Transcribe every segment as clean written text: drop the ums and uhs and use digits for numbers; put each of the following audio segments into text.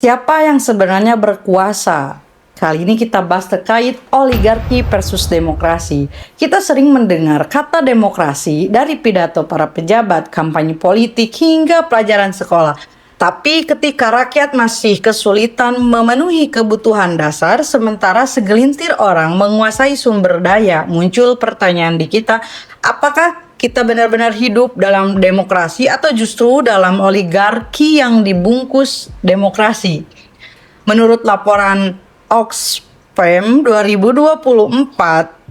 Siapa yang sebenarnya berkuasa? Kali ini kita bahas terkait oligarki versus demokrasi. Kita sering mendengar kata demokrasi dari pidato para pejabat, kampanye politik, hingga pelajaran sekolah. Tapi ketika rakyat masih kesulitan memenuhi kebutuhan dasar, sementara segelintir orang menguasai sumber daya, muncul pertanyaan di kita, apakah kita benar-benar hidup dalam demokrasi atau justru dalam oligarki yang dibungkus demokrasi? Menurut laporan Oxfam 2024,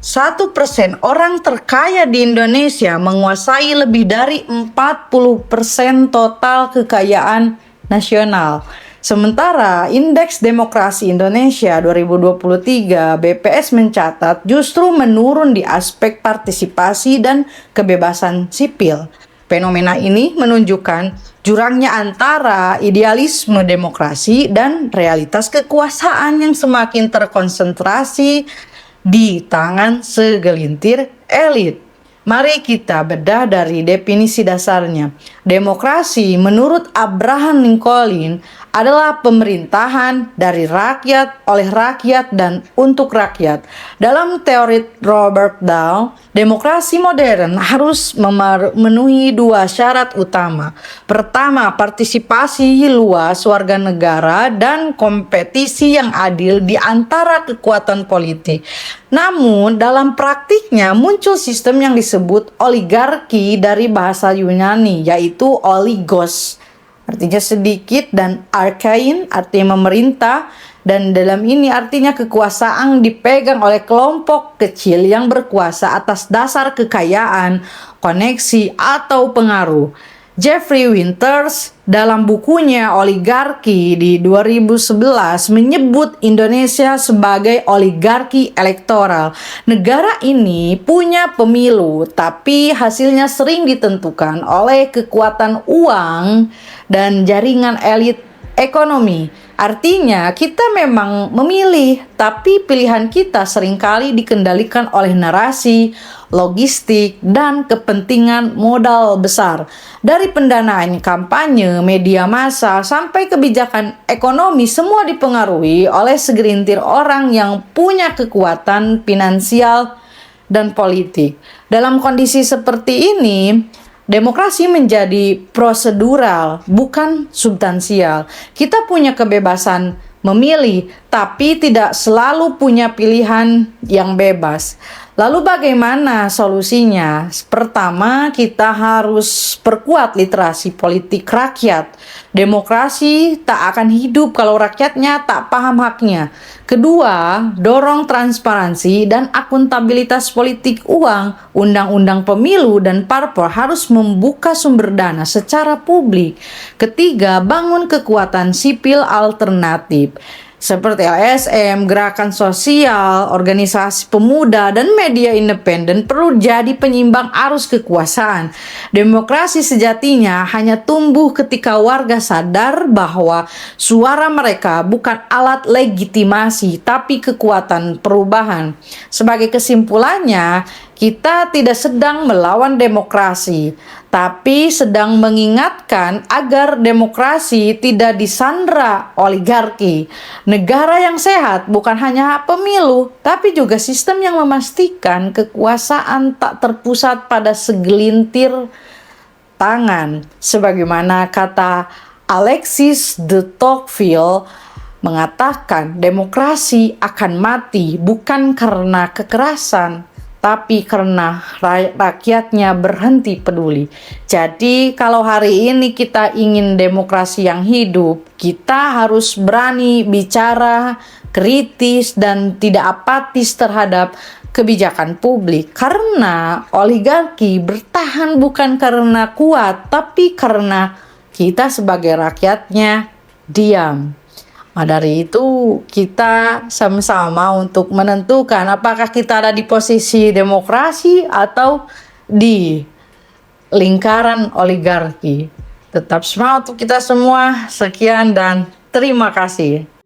1% orang terkaya di Indonesia menguasai lebih dari 40% total kekayaan nasional. Sementara Indeks Demokrasi Indonesia 2023 BPS mencatat justru menurun di aspek partisipasi dan kebebasan sipil. Fenomena ini menunjukkan jurangnya antara idealisme demokrasi dan realitas kekuasaan yang semakin terkonsentrasi di tangan segelintir elit. Mari kita bedah dari definisi dasarnya. Demokrasi menurut Abraham Lincoln adalah pemerintahan dari rakyat, oleh rakyat, dan untuk rakyat. Dalam teori Robert Dahl, demokrasi modern harus memenuhi dua syarat utama. Pertama, partisipasi luas warga negara dan kompetisi yang adil di antara kekuatan politik. Namun, dalam praktiknya muncul sistem yang disebut oligarki dari bahasa Yunani, yaitu oligos, artinya sedikit, dan arkein, artinya memerintah, dan dalam ini artinya kekuasaan dipegang oleh kelompok kecil yang berkuasa atas dasar kekayaan, koneksi, atau pengaruh. Jeffrey Winters dalam bukunya Oligarki di 2011 menyebut Indonesia sebagai oligarki elektoral. Negara ini punya pemilu, tapi hasilnya sering ditentukan oleh kekuatan uang dan jaringan elit ekonomi. Artinya kita memang memilih, tapi pilihan kita seringkali dikendalikan oleh narasi, logistik, dan kepentingan modal besar. Dari pendanaan kampanye, media massa, sampai kebijakan ekonomi, semua dipengaruhi oleh segelintir orang yang punya kekuatan finansial dan politik. Dalam kondisi seperti ini, demokrasi menjadi prosedural, bukan substansial. Kita punya kebebasan memilih, tapi tidak selalu punya pilihan yang bebas. Lalu bagaimana solusinya? Pertama, kita harus perkuat literasi politik rakyat. Demokrasi tak akan hidup kalau rakyatnya tak paham haknya. Kedua, dorong transparansi dan akuntabilitas politik uang. Undang-undang pemilu dan parpol harus membuka sumber dana secara publik. Ketiga, bangun kekuatan sipil alternatif seperti LSM, gerakan sosial, organisasi pemuda, dan media independen perlu jadi penyimbang arus kekuasaan. Demokrasi sejatinya hanya tumbuh ketika warga sadar bahwa suara mereka bukan alat legitimasi, tapi kekuatan perubahan. Sebagai kesimpulannya, kita tidak sedang melawan demokrasi, tapi sedang mengingatkan agar demokrasi tidak disandra oligarki. Negara yang sehat bukan hanya pemilu, tapi juga sistem yang memastikan kekuasaan tak terpusat pada segelintir tangan. Sebagaimana kata Alexis de Tocqueville mengatakan, demokrasi akan mati bukan karena kekerasan, tapi karena rakyatnya berhenti peduli. Jadi kalau hari ini kita ingin demokrasi yang hidup, kita harus berani bicara kritis dan tidak apatis terhadap kebijakan publik. Karena oligarki bertahan bukan karena kuat, tapi karena kita sebagai rakyatnya diam. Dari itu kita sama-sama untuk menentukan apakah kita ada di posisi demokrasi atau di lingkaran oligarki. Tetap semangat untuk kita semua. Sekian dan terima kasih.